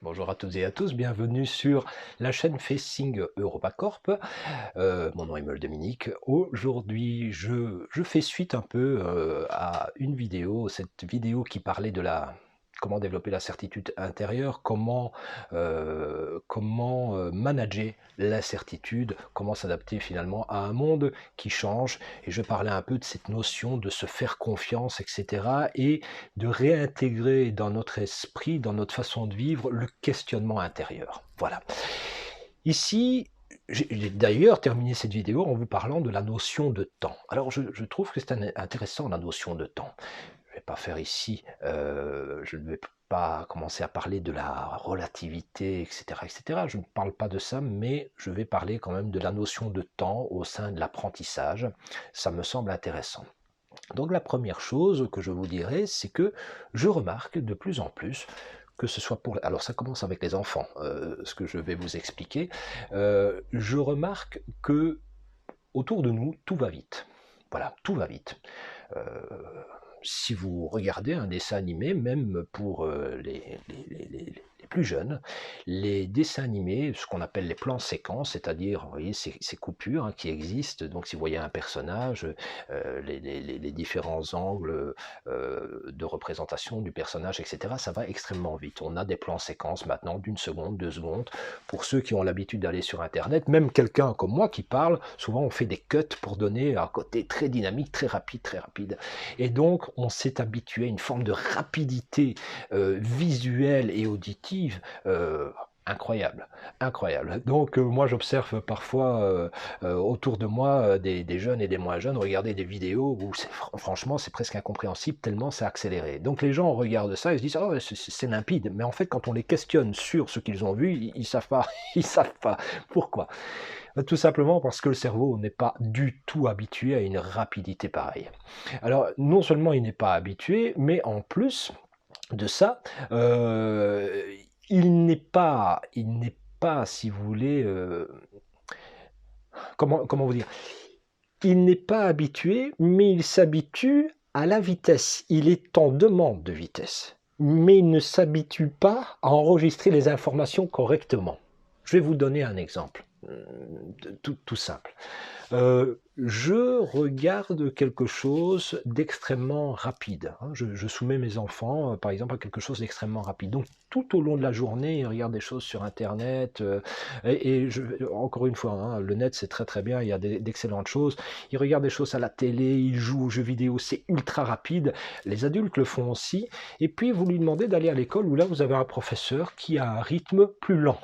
Bonjour à toutes et à tous, bienvenue sur la chaîne Facing EuropaCorp. Mon nom est Meul Dominique. Aujourd'hui, je fais suite un peu à une vidéo, cette vidéo qui parlait de comment développer la certitude intérieure, comment manager l'incertitude, comment s'adapter finalement à un monde qui change. Et je parlais un peu de cette notion de se faire confiance, etc. Et de réintégrer dans notre esprit, dans notre façon de vivre, le questionnement intérieur. Voilà. Ici, j'ai d'ailleurs terminé cette vidéo en vous parlant de la notion de temps. Alors, je trouve que c'est intéressant, la notion de temps. Je ne vais pas faire ici, je ne vais pas commencer à parler de la relativité, etc., etc. Je ne parle pas de ça, mais je vais parler quand même de la notion de temps au sein de l'apprentissage. Ça me semble intéressant. Donc la première chose que je vous dirais, c'est que je remarque de plus en plus que ce soit pour... Alors ça commence avec les enfants, ce que je vais vous expliquer. Je remarque que autour de nous, tout va vite. Voilà, tout va vite. Euh, Si vous regardez un dessin animé, même pour les plus jeunes, les dessins animés, ce qu'on appelle les plans séquences, c'est-à-dire, vous voyez, ces coupures qui existent, donc si vous voyez un personnage, les différents angles de représentation du personnage, etc., ça va extrêmement vite. On a des plans séquences maintenant d'une seconde, 2 secondes. Pour ceux qui ont l'habitude d'aller sur Internet, même quelqu'un comme moi qui parle, souvent on fait des cuts pour donner un côté très dynamique, très rapide, très rapide. Et donc, on s'est habitué à une forme de rapidité visuelle et auditive incroyable, incroyable. Donc moi j'observe parfois autour de moi des jeunes et des moins jeunes regarder des vidéos où franchement c'est presque incompréhensible tellement c'est accéléré. Donc les gens regardent ça et se disent oh c'est limpide, mais en fait quand on les questionne sur ce qu'ils ont vu, ils savent pas, ils savent pas. Pourquoi? Tout simplement parce que le cerveau n'est pas du tout habitué à une rapidité pareille. Alors non seulement il n'est pas habitué, mais en plus de ça, il n'est pas, si vous voulez, comment vous dire, il n'est pas habitué, mais il s'habitue à la vitesse. Il est en demande de vitesse, mais il ne s'habitue pas à enregistrer les informations correctement. Je vais vous donner un exemple, tout simple. Je regarde quelque chose d'extrêmement rapide. Je soumets mes enfants, par exemple, à quelque chose d'extrêmement rapide. Donc, tout au long de la journée, ils regardent des choses sur Internet. Encore une fois, le net, c'est très très bien, il y a d'excellentes choses. Ils regardent des choses à la télé, ils jouent aux jeux vidéo, c'est ultra rapide. Les adultes le font aussi. Et puis, vous lui demandez d'aller à l'école où là, vous avez un professeur qui a un rythme plus lent.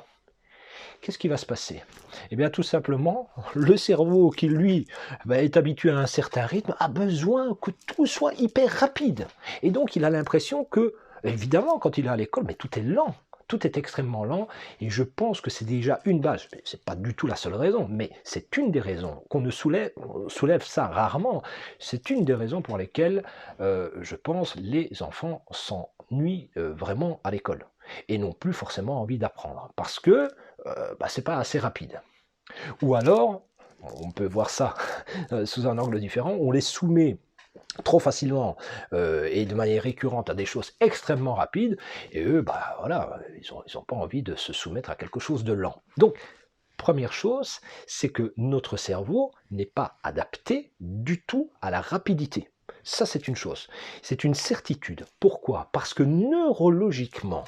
Qu'est-ce qui va se passer? Eh bien, tout simplement, le cerveau qui, lui, est habitué à un certain rythme, a besoin que tout soit hyper rapide. Et donc, il a l'impression que, évidemment, quand il est à l'école, mais tout est lent. Tout est extrêmement lent, et je pense que c'est déjà une base. Ce n'est pas du tout la seule raison, mais c'est une des raisons qu'on soulève ça rarement. C'est une des raisons pour lesquelles, je pense, les enfants s'ennuient vraiment à l'école et n'ont plus forcément envie d'apprendre parce que c'est pas assez rapide. Ou alors, on peut voir ça sous un angle différent, on les soumet trop facilement et de manière récurrente à des choses extrêmement rapides, et eux, voilà, ils ont pas envie de se soumettre à quelque chose de lent. Donc, première chose, c'est que notre cerveau n'est pas adapté du tout à la rapidité. Ça, c'est une chose. C'est une certitude. Pourquoi? Parce que neurologiquement,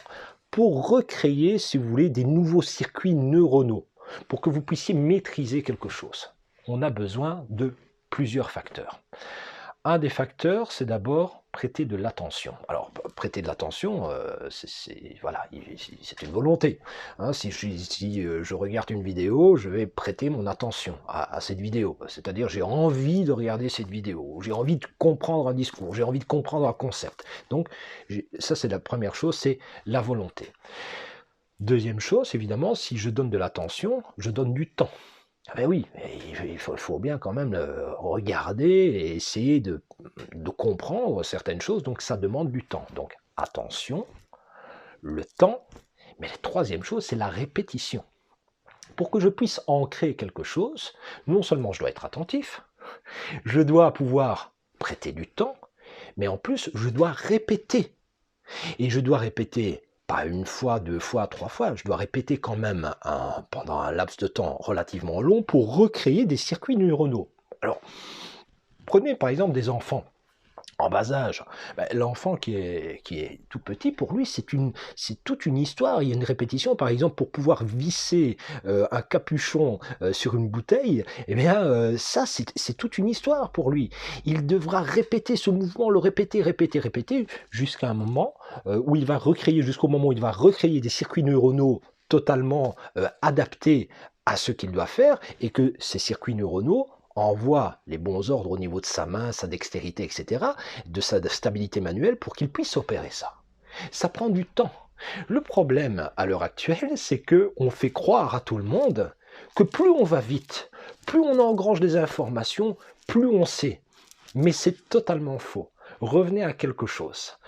pour recréer, si vous voulez, des nouveaux circuits neuronaux, pour que vous puissiez maîtriser quelque chose, on a besoin de plusieurs facteurs. Un des facteurs, c'est d'abord prêter de l'attention. Alors, prêter de l'attention, voilà, c'est une volonté. Si je regarde une vidéo, je vais prêter mon attention à cette vidéo. C'est-à-dire, j'ai envie de regarder cette vidéo, j'ai envie de comprendre un discours, j'ai envie de comprendre un concept. Donc, ça, c'est la première chose, c'est la volonté. Deuxième chose, évidemment, si je donne de l'attention, je donne du temps. Ah ben oui, il faut bien quand même regarder et essayer de comprendre certaines choses, donc ça demande du temps. Donc attention, le temps, mais la troisième chose, c'est la répétition. Pour que je puisse ancrer quelque chose, non seulement je dois être attentif, je dois pouvoir prêter du temps, mais en plus je dois répéter. Et je dois répéter pas une fois, deux fois, trois fois, je dois répéter quand même pendant un laps de temps relativement long pour recréer des circuits neuronaux. Alors, prenez par exemple des enfants en bas âge. Ben, l'enfant qui est tout petit, pour lui, c'est toute une histoire. Il y a une répétition, par exemple, pour pouvoir visser un capuchon sur une bouteille, eh bien, ça, c'est toute une histoire pour lui. Il devra répéter ce mouvement, le répéter, répéter, répéter, jusqu'à un moment jusqu'au moment où il va recréer des circuits neuronaux totalement adaptés à ce qu'il doit faire, et que ces circuits neuronaux envoie les bons ordres au niveau de sa main, sa dextérité, etc., de sa stabilité manuelle pour qu'il puisse opérer ça. Ça prend du temps. Le problème à l'heure actuelle, c'est qu'on fait croire à tout le monde que plus on va vite, plus on engrange des informations, plus on sait. Mais c'est totalement faux. Revenez à quelque chose.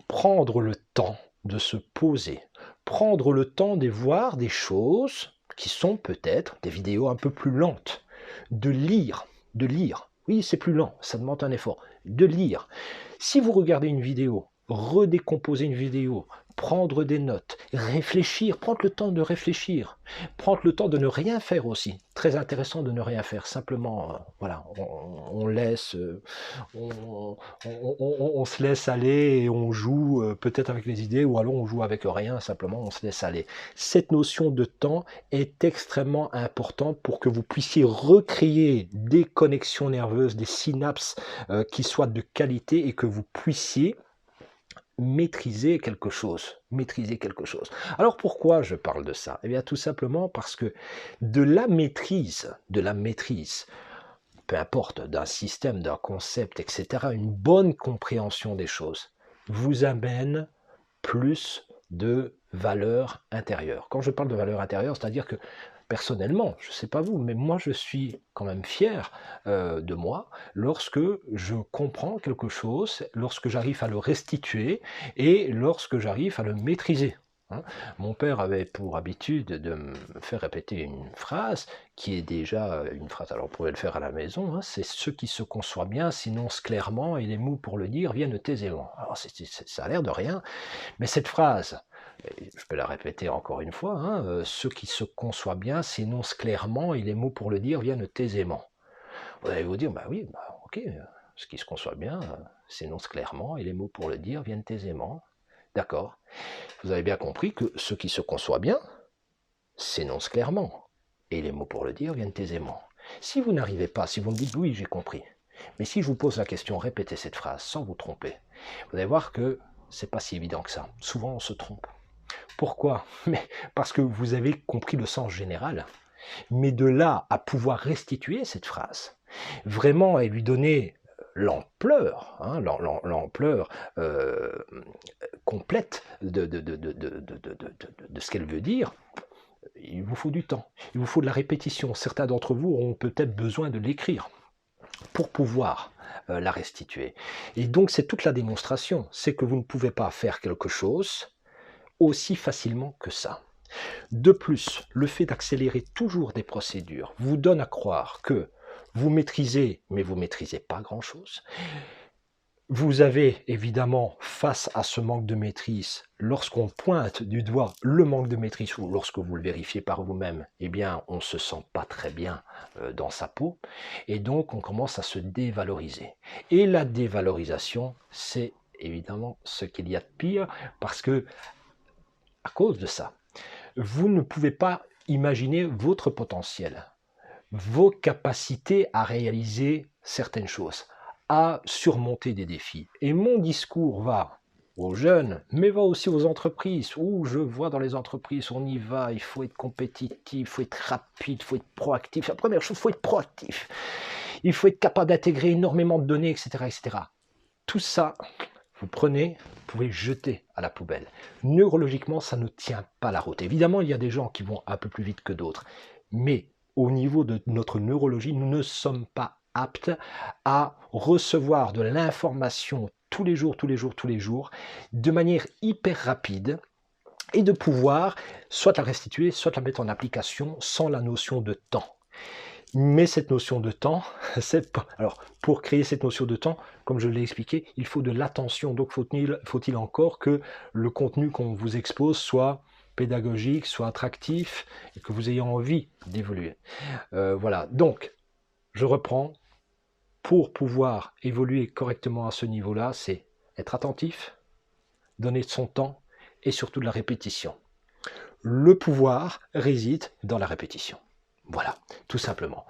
Prendre le temps de se poser, prendre le temps de voir des choses qui sont peut-être des vidéos un peu plus lentes, de lire, oui c'est plus lent, ça demande un effort, de lire. Si vous regardez une vidéo, redécomposer une vidéo, prendre des notes, réfléchir, prendre le temps de réfléchir, prendre le temps de ne rien faire aussi. Très intéressant de ne rien faire, simplement, voilà, on laisse, on se laisse aller et on joue peut-être avec les idées, ou alors on joue avec rien, simplement on se laisse aller. Cette notion de temps est extrêmement importante pour que vous puissiez recréer des connexions nerveuses, des synapses qui soient de qualité, et que vous puissiez maîtriser quelque chose. Alors pourquoi je parle de ça? Eh bien tout simplement parce que de la maîtrise, peu importe, d'un système, d'un concept, etc., une bonne compréhension des choses vous amène plus de valeur intérieure. Quand je parle de valeur intérieure, c'est-à-dire que personnellement, je ne sais pas vous, mais moi je suis quand même fier de moi lorsque je comprends quelque chose, lorsque j'arrive à le restituer et lorsque j'arrive à le maîtriser. Mon père avait pour habitude de me faire répéter une phrase qui est déjà une phrase, alors vous pouvez le faire à la maison, c'est ce qui se conçoit bien, s'énonce clairement, et les mots pour le dire viennent aisément. Alors ça a l'air de rien, mais cette phrase, je peux la répéter encore une fois, ce qui se conçoit bien s'énonce clairement, et les mots pour le dire viennent aisément. Vous allez vous dire, bah oui, ok, ce qui se conçoit bien s'énonce clairement, et les mots pour le dire viennent aisément. D'accord. Vous avez bien compris que ce qui se conçoit bien s'énonce clairement, et les mots pour le dire viennent aisément. Si vous n'arrivez pas, si vous me dites oui, j'ai compris, mais si je vous pose la question, répétez cette phrase sans vous tromper, vous allez voir que c'est pas si évident que ça. Souvent on se trompe. Pourquoi? Mais parce que vous avez compris le sens général. Mais de là à pouvoir restituer cette phrase, vraiment, et lui donner l'ampleur, l'ampleur complète de ce qu'elle veut dire, il vous faut du temps, il vous faut de la répétition. Certains d'entre vous auront peut-être besoin de l'écrire pour pouvoir la restituer. Et donc c'est toute la démonstration, c'est que vous ne pouvez pas faire quelque chose aussi facilement que ça. De plus, le fait d'accélérer toujours des procédures vous donne à croire que vous maîtrisez, mais vous ne maîtrisez pas grand-chose. Vous avez évidemment, face à ce manque de maîtrise, lorsqu'on pointe du doigt le manque de maîtrise, ou lorsque vous le vérifiez par vous-même, eh bien on ne se sent pas très bien dans sa peau, et donc on commence à se dévaloriser. Et la dévalorisation, c'est évidemment ce qu'il y a de pire, parce que, à cause de ça, vous ne pouvez pas imaginer votre potentiel, vos capacités à réaliser certaines choses, à surmonter des défis. Et mon discours va aux jeunes, mais va aussi aux entreprises, où je vois dans les entreprises, on y va, il faut être compétitif, il faut être rapide, il faut être proactif. La première chose, il faut être proactif. Il faut être capable d'intégrer énormément de données, etc., etc. Tout ça, vous prenez, vous pouvez jeter à la poubelle. Neurologiquement, ça ne tient pas la route. Évidemment, il y a des gens qui vont un peu plus vite que d'autres, mais au niveau de notre neurologie, nous ne sommes pas aptes à recevoir de l'information tous les jours, de manière hyper rapide, et de pouvoir soit la restituer, soit la mettre en application sans la notion de temps. Mais cette notion de temps, alors pour créer cette notion de temps, comme je l'ai expliqué, il faut de l'attention. Donc faut-il encore que le contenu qu'on vous expose soit pédagogique, soit attractif, et que vous ayez envie d'évoluer. Voilà, donc je reprends. Pour pouvoir évoluer correctement à ce niveau-là, c'est être attentif, donner de son temps et surtout de la répétition. Le pouvoir réside dans la répétition. Voilà, tout simplement.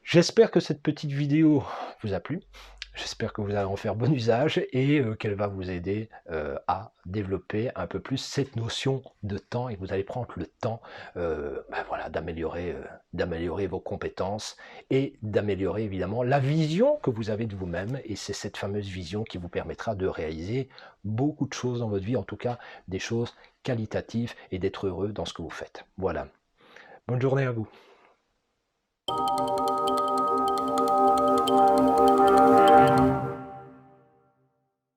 J'espère que cette petite vidéo vous a plu. J'espère que vous allez en faire bon usage et qu'elle va vous aider à développer un peu plus cette notion de temps, et vous allez prendre le temps voilà, d'améliorer vos compétences et d'améliorer évidemment la vision que vous avez de vous-même, et c'est cette fameuse vision qui vous permettra de réaliser beaucoup de choses dans votre vie, en tout cas des choses qualitatives, et d'être heureux dans ce que vous faites. Voilà. Bonne journée à vous.